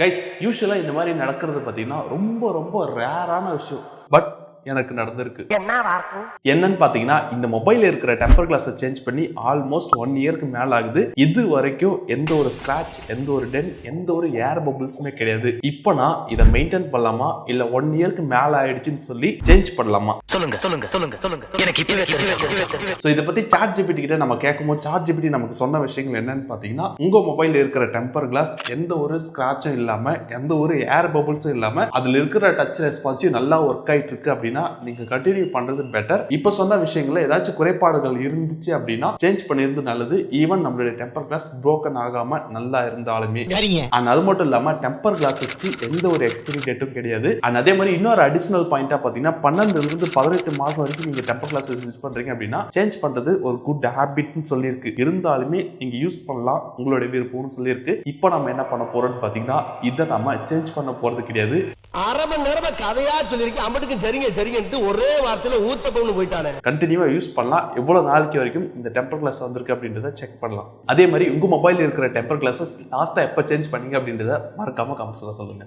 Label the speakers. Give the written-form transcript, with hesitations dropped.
Speaker 1: Guys யூஸ்வலாக இந்த மாதிரி நடக்கிறது பார்த்தீங்கன்னா ரொம்ப ரொம்ப ரேரான விஷயம். பட் எனக்கு நடந்திருக்கு. என்னன்னு பார்த்தீங்கன்னா, இந்த மொபைல் இருக்கிற டெம்பர் கிளாஸை சேஞ்ச் பண்ணி ஆல்மோஸ்ட் 1 இயருக்கு மேலே ஆகுது. இது வரைக்கும் எந்த ஒரு ஸ்கிராச், எந்த ஒரு டென், எந்த ஒரு ஏர் பபிள்ஸுமே கிடையாது. இப்போ நான் இதை மெயின்டைன் பண்ணலாமா இல்லை 1 இயருக்கு மேலே ஆயிடுச்சுன்னு சொல்லி சேஞ்ச் பண்ணலாமா? சொல்லுங்க சொல்லுங்க சொல்லுங்க சொல்லுங்க. எனக்கு ஸோ இதை பற்றி சாட் ஜிபிடி கிட்ட நம்ம கேட்கும்போது சாட் ஜிபிடி நமக்கு சொன்ன விஷயங்கள் என்னன்னு பார்த்தீங்கன்னா, உங்கள் மொபைல் இருக்கிற டெம்பர் கிளாஸ் எந்த ஒரு ஸ்கிராச்சும் இல்லாமல், எந்த ஒரு ஏர் பபிள்ஸும் இல்லாமல், அதில் இருக்கிற டச் ரெஸ்பான்ஸையும் நல்லா ஒர்க் ஆகிட்டு இருக்கு அப்படின்னா நீங்க கண்டினியூ பண்றது பெட்டர். இப்ப சொன்ன விஷயங்கள்ல ஏதாச்சும் குறைபாடுகள் இருந்துச்சு அப்படின்னா சேஞ்ச் பண்ணிருந்து நல்லது. ஈவன் நம்மளுடைய டெம்பர் கிளாஸ் broken ஆகாம நல்லா இருந்தாலுமே. அண்ட் அது மட்டும் இல்லாம டெம்பர் கிளாஸஸ்க்கு எந்த ஒரு எக்ஸ்பைரி டேட்டும் கிடையாது. அண்ட் அதே மாதிரி இன்னொரு அடிஷனல் பாயிண்டா பாத்தீங்கன்னா 12 இருந்து 18 மாசம் வரைக்கும் நீங்க டெம்பர் கிளாஸ் யூஸ் பண்றீங்க அப்படின்னா சேஞ்ச் பண்றது ஒரு குட் ஹேபிட்னு சொல்லியிருக்கு. இருந்தாலுமே நீங்க யூஸ் பண்ணலாம், உங்களுடைய விருப்பம்னு சொல்லியிருக்கு. இப்போ நம்ம என்ன பண்ண போறோம்னு பாத்தீங்கன்னா, இதை நம்ம சேஞ்ச் பண்ண போறது கிடையாது.
Speaker 2: அரை மணி நேரமா கதையா சொல்லியிருக்கேன், அம்பட்டுக்கு சரிங்க சரிங்கன்ட்டு ஒரே வார்த்தையில ஊத்தப்பம்னு போயிட்டானே.
Speaker 1: கண்டினியூவா யூஸ் பண்ணலாம். எவ்வளவு நாளைக்கு வரைக்கும் இந்த டெம்பர் கிளாஸ் வந்திருக்கு அப்படின்றத செக் பண்ணலாம். அதே மாதிரி உங்க மொபைல் இருக்கிற டெம்பர் கிளாஸஸ் லாஸ்டா எப்ப சேஞ்ச் பண்ணீங்க அப்படின்றத மறக்காம கமெண்ட்ஸ்ல சொல்லுங்க.